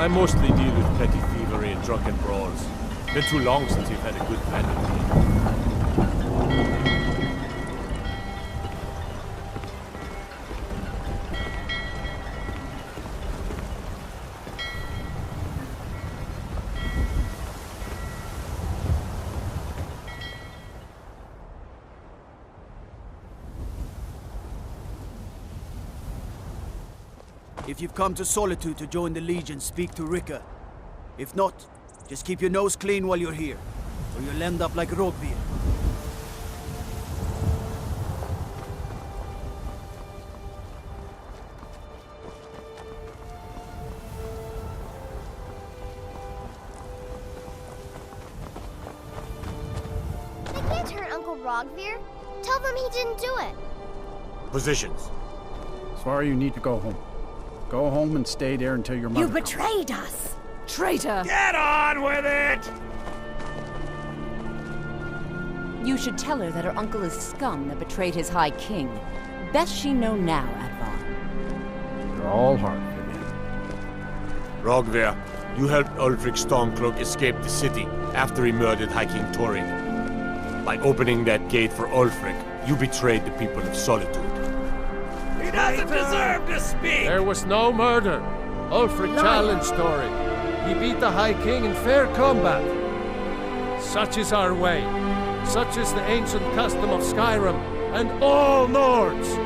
I mostly deal with petty thievery and drunken brawls. Been too long since you've had a good bandit. If you've come to Solitude to join the Legion, speak to Rika. If not, just keep your nose clean while you're here, or you'll end up like Rogvir. They can't hurt Uncle Rogvir. Tell them he didn't do it. Positions. Sorry, you need to go home. Go home and stay there until your mother You betrayed us! Traitor! Get on with it! You should tell her that her uncle is scum that betrayed his High King. Best she know now, Advar. You're all hard for me. Rogvir, you helped Ulfric Stormcloak escape the city after he murdered High King Torrik. By opening that gate for Ulfric, you betrayed the people of Solitude. He doesn't deserve to speak! There was no murder. Ulfric challenged Torrik. He beat the High King in fair combat. Such is our way. Such is the ancient custom of Skyrim and all Nords.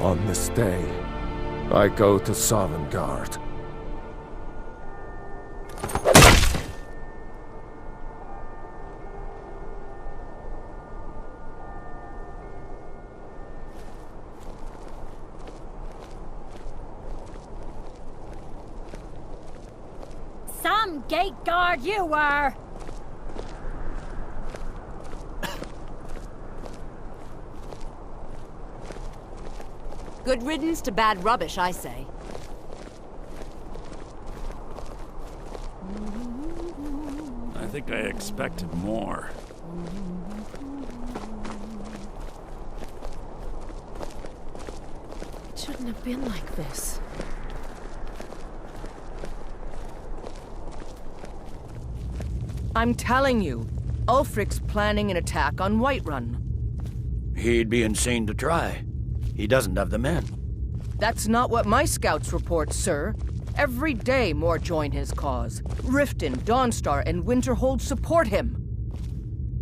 On this day, I go to Sovngarde. Some gate guard you were! Good riddance to bad rubbish, I say. I think I expected more. It shouldn't have been like this. I'm telling you, Ulfric's planning an attack on Whiterun. He'd be insane to try. He doesn't have the men. That's not what my scouts report, sir. Every day more join his cause. Riften, Dawnstar, and Winterhold support him.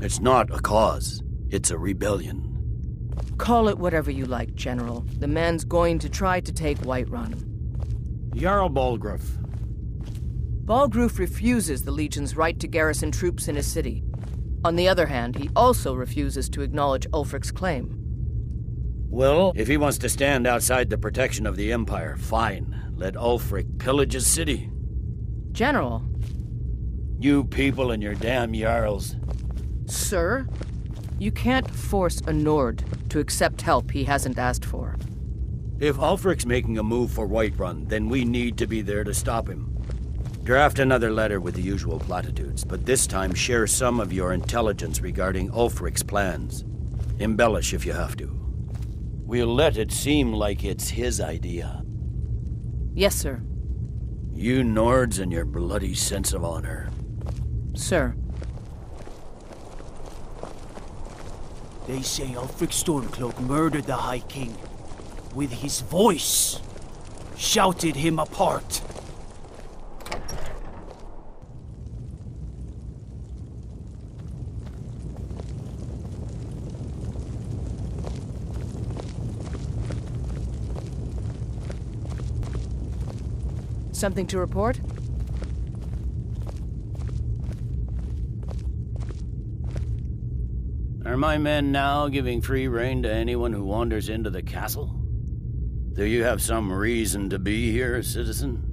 It's not a cause. It's a rebellion. Call it whatever you like, General. The man's going to try to take Whiterun. Jarl Balgruuf. Balgruuf refuses the Legion's right to garrison troops in his city. On the other hand, he also refuses to acknowledge Ulfric's claim. Well, if he wants to stand outside the protection of the Empire, fine. Let Ulfric pillage his city. General. You people and your damn Jarls. Sir, you can't force a Nord to accept help he hasn't asked for. If Ulfric's making a move for Whiterun, then we need to be there to stop him. Draft another letter with the usual platitudes, but this time share some of your intelligence regarding Ulfric's plans. Embellish if you have to. We'll let it seem like it's his idea. Yes, sir. You Nords and your bloody sense of honor. Sir. They say Ulfric Stormcloak murdered the High King. With his voice. Shouted him apart. Something to report? Are my men now giving free rein to anyone who wanders into the castle? Do you have some reason to be here, citizen?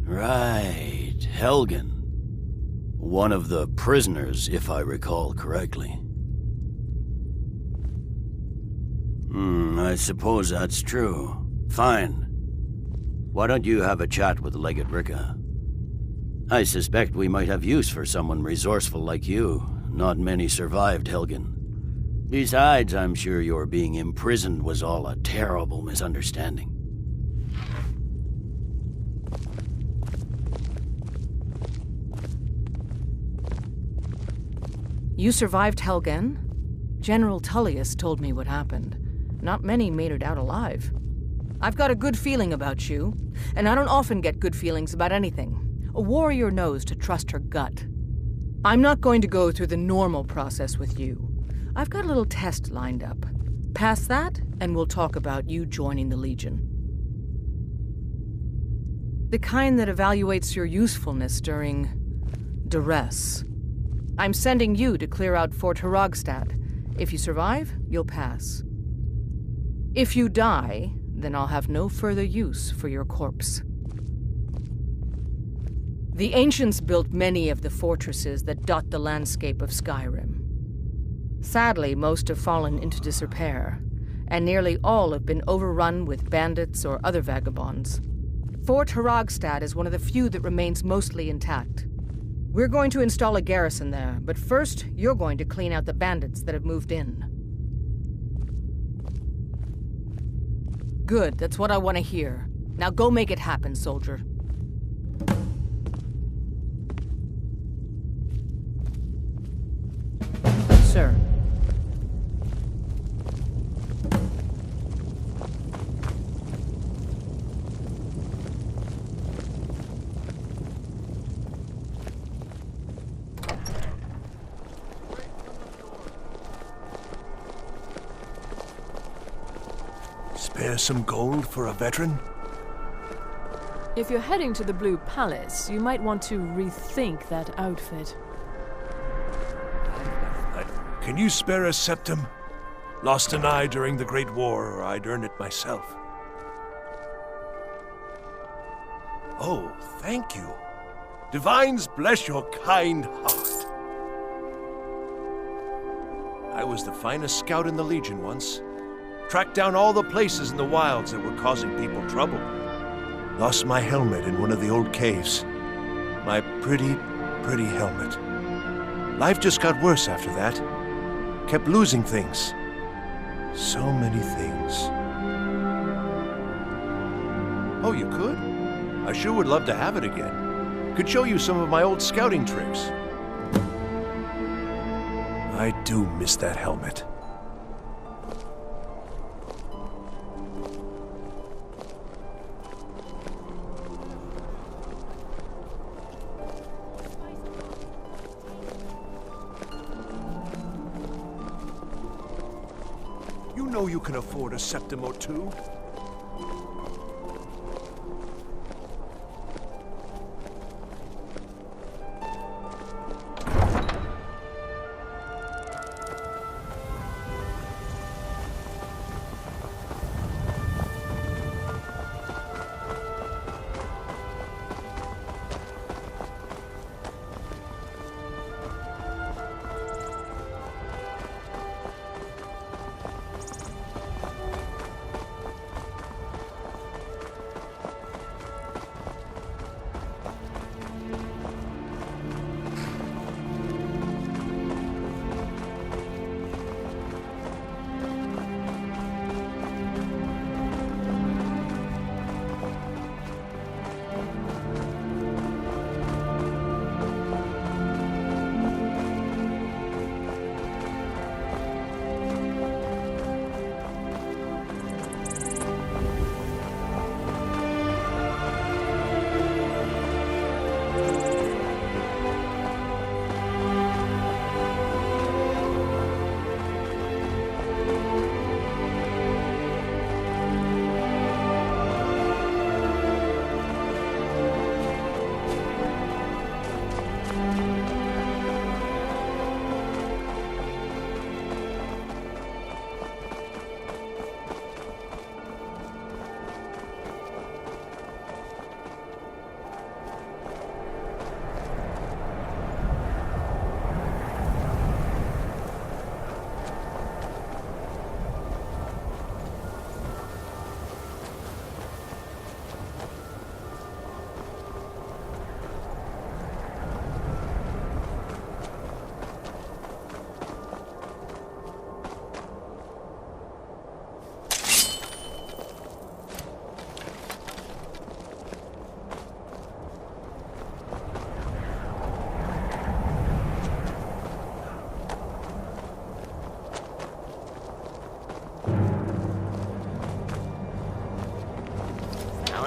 Right, Helgen. One of the prisoners, if I recall correctly. I suppose that's true. Fine. Why don't you have a chat with Legate Rika? I suspect we might have use for someone resourceful like you. Not many survived Helgen. Besides, I'm sure your being imprisoned was all a terrible misunderstanding. You survived Helgen? General Tullius told me what happened. Not many made it out alive. I've got a good feeling about you, and I don't often get good feelings about anything. A warrior knows to trust her gut. I'm not going to go through the normal process with you. I've got a little test lined up. Pass that, and we'll talk about you joining the Legion. The kind that evaluates your usefulness during duress. I'm sending you to clear out Fort Hrogstad. If you survive, you'll pass. If you die, then I'll have no further use for your corpse. The ancients built many of the fortresses that dot the landscape of Skyrim. Sadly, most have fallen into disrepair, and nearly all have been overrun with bandits or other vagabonds. Fort Hrogstad is one of the few that remains mostly intact. We're going to install a garrison there, but first, you're going to clean out the bandits that have moved in. Good, that's what I want to hear. Now go make it happen, soldier. Sir. Spare some gold for a veteran? If you're heading to the Blue Palace, you might want to rethink that outfit. Can you spare a septum? Lost an eye during the Great War, or I'd earn it myself. Oh, thank you. Divines bless your kind heart. I was the finest scout in the Legion once. Tracked down all the places in the wilds that were causing people trouble. Lost my helmet in one of the old caves. My pretty, pretty helmet. Life just got worse after that. Kept losing things. So many things. Oh, you could? I sure would love to have it again. Could show you some of my old scouting tricks. I do miss that helmet. You know you can afford a septim or two.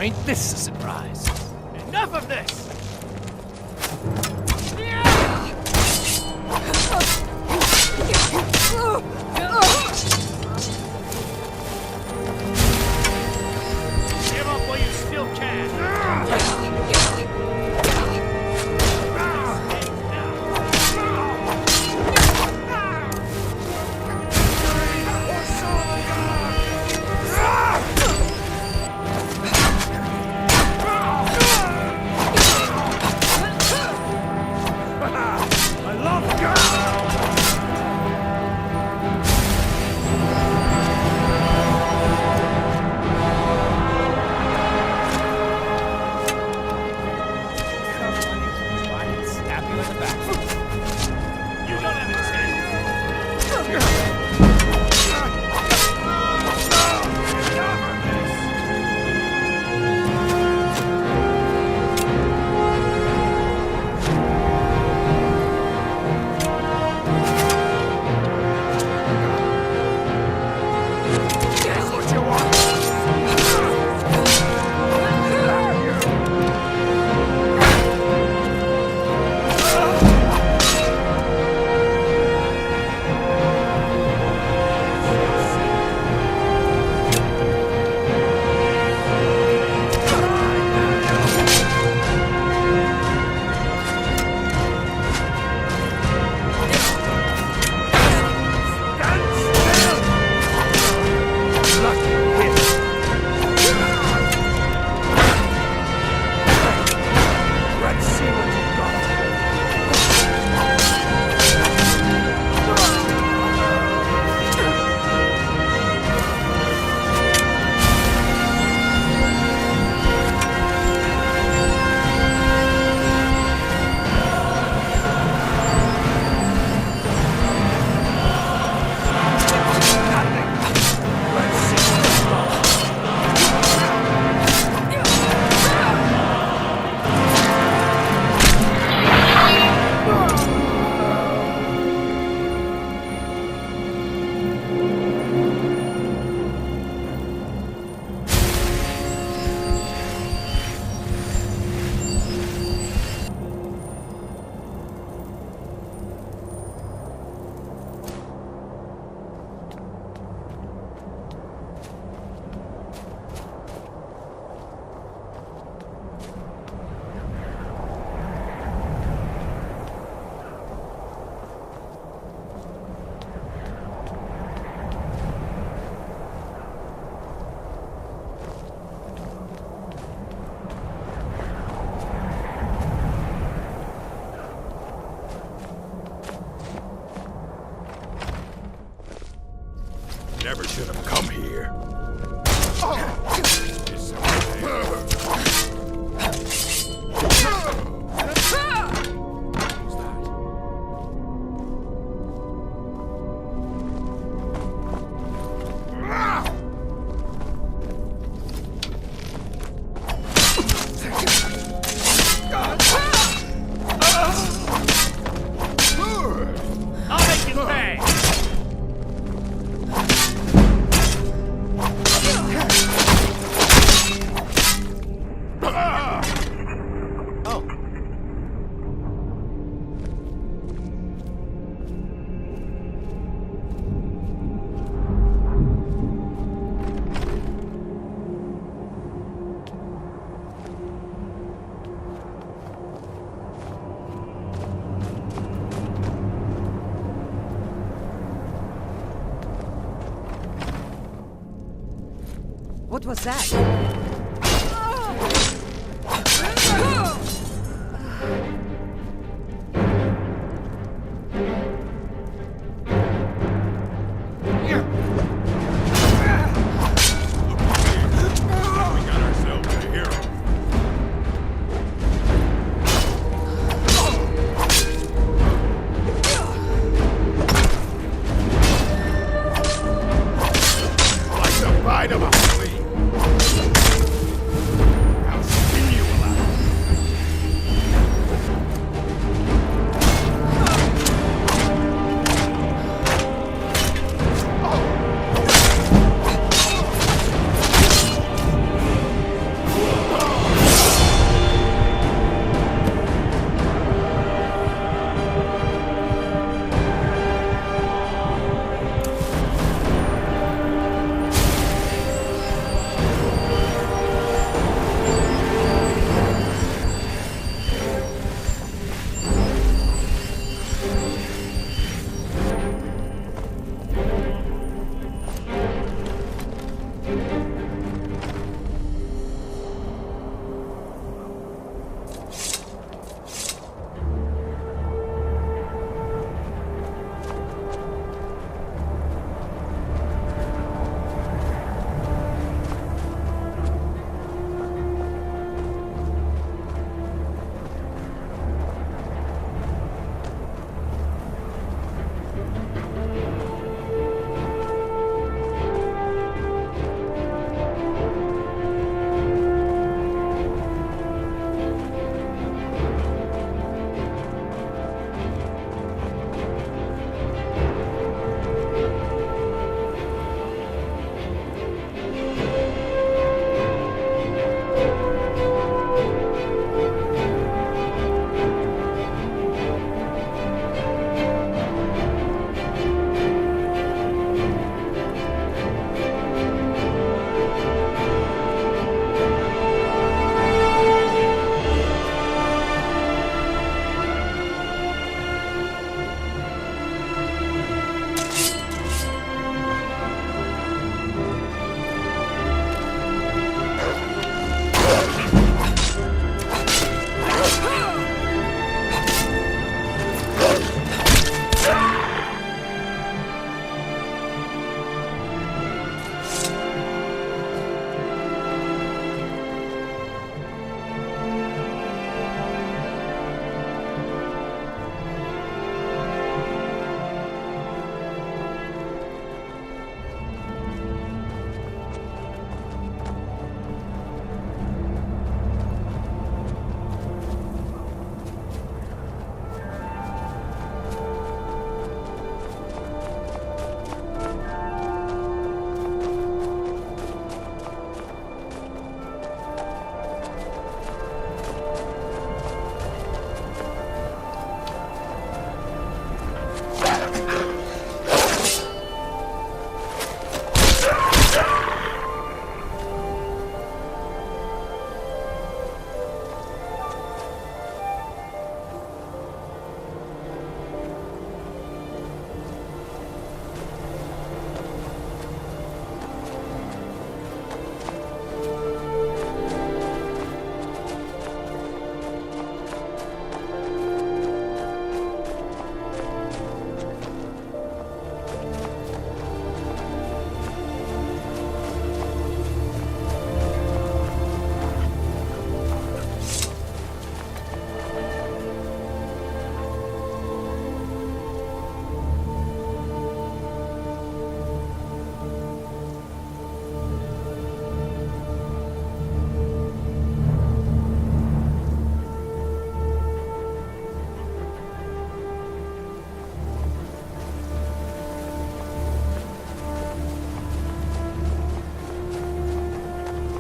Ain't this a surprise? Enough of this! Give up while you still can! Never should have come here. I'll make you pay! What was that?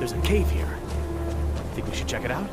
There's a cave here. Think we should check it out?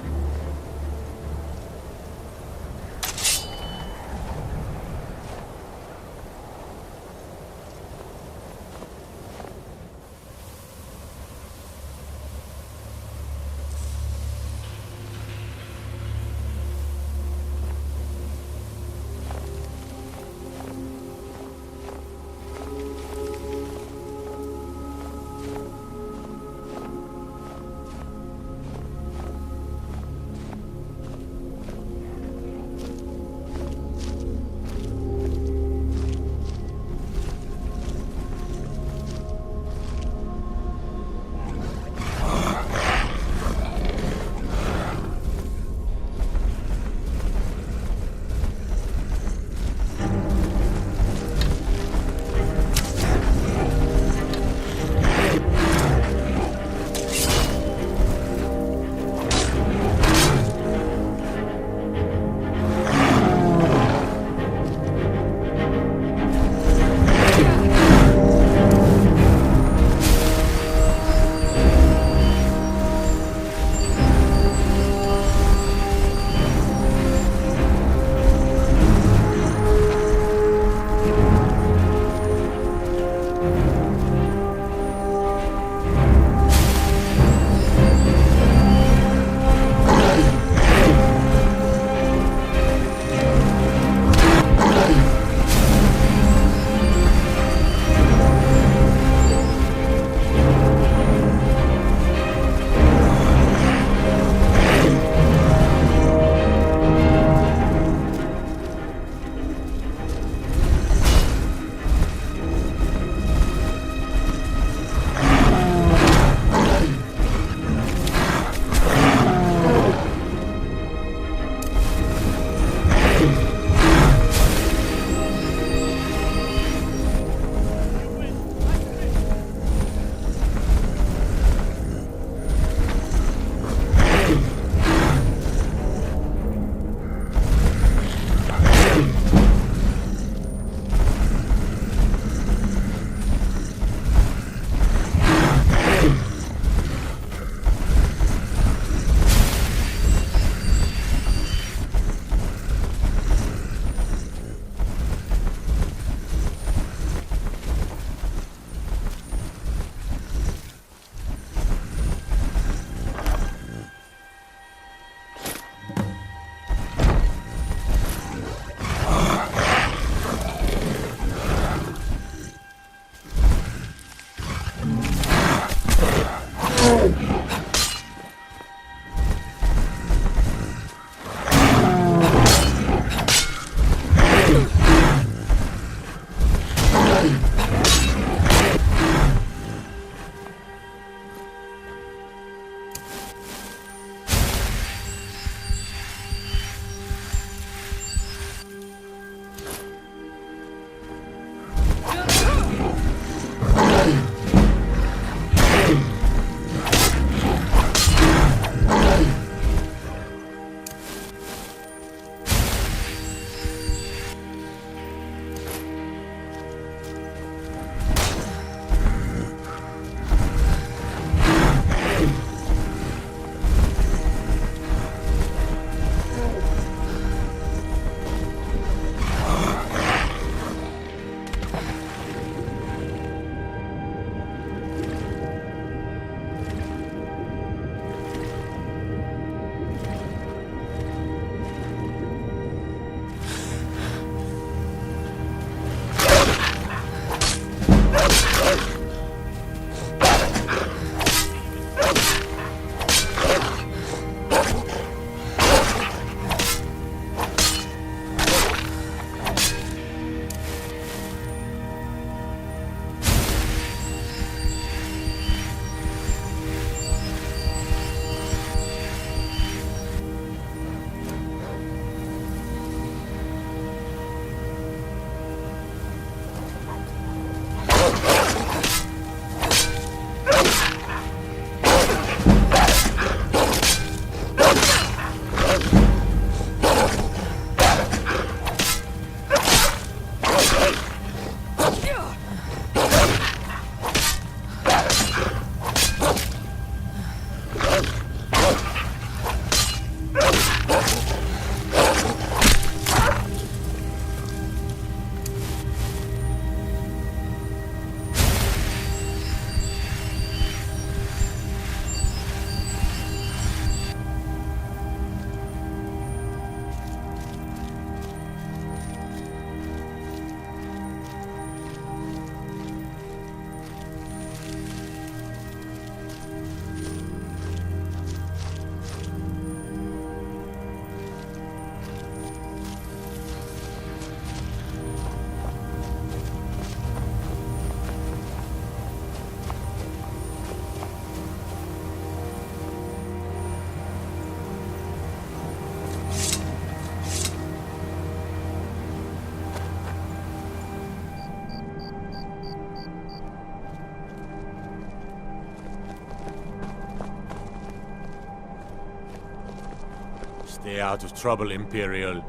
Stay out of trouble, Imperial.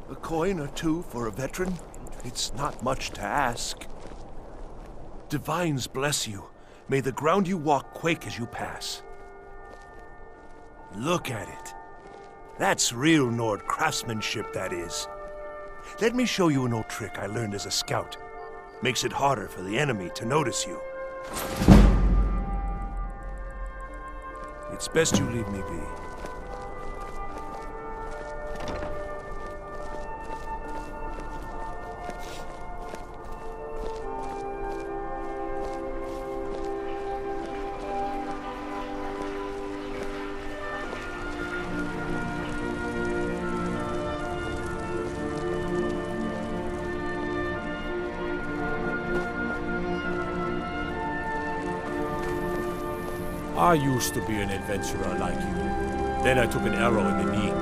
A coin or two for a veteran? It's not much to ask. Divines bless you. May the ground you walk quake as you pass. Look at it. That's real Nord craftsmanship, that is. Let me show you an old trick I learned as a scout. Makes it harder for the enemy to notice you. It's best you leave me be. I used to be an adventurer like you. Then I took an arrow in the knee.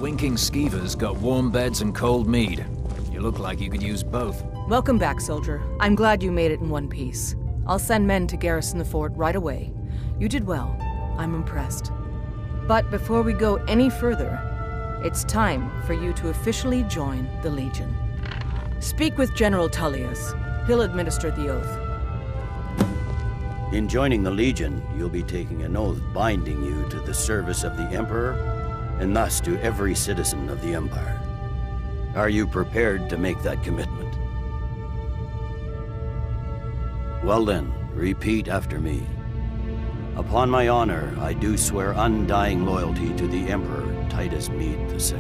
Winking skeevers got warm beds and cold mead. You look like you could use both. Welcome back, soldier. I'm glad you made it in one piece. I'll send men to garrison the fort right away. You did well. I'm impressed. But before we go any further, it's time for you to officially join the Legion. Speak with General Tullius. He'll administer the oath. In joining the Legion, you'll be taking an oath binding you to the service of the Emperor, and thus to every citizen of the Empire. Are you prepared to make that commitment? Well then, repeat after me. Upon my honor, I do swear undying loyalty to the Emperor Titus Mede II,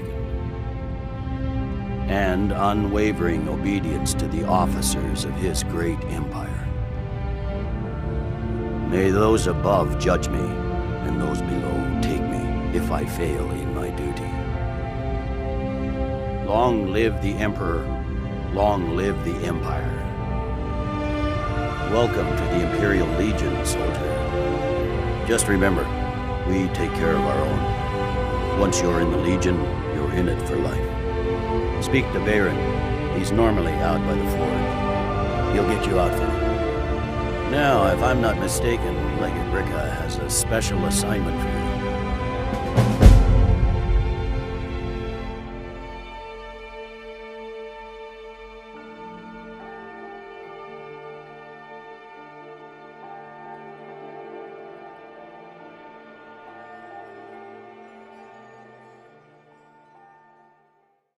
and unwavering obedience to the officers of his great empire. May those above judge me, and those below take me if I fail in my duty. Long live the Emperor, long live the Empire. Welcome to the Imperial Legion, soldier. Just remember, we take care of our own. Once you're in the Legion, you're in it for life. Speak to Baron. He's normally out by the fort. He'll get you outfitted. Now, if I'm not mistaken, Legate Ricka has a special assignment for you.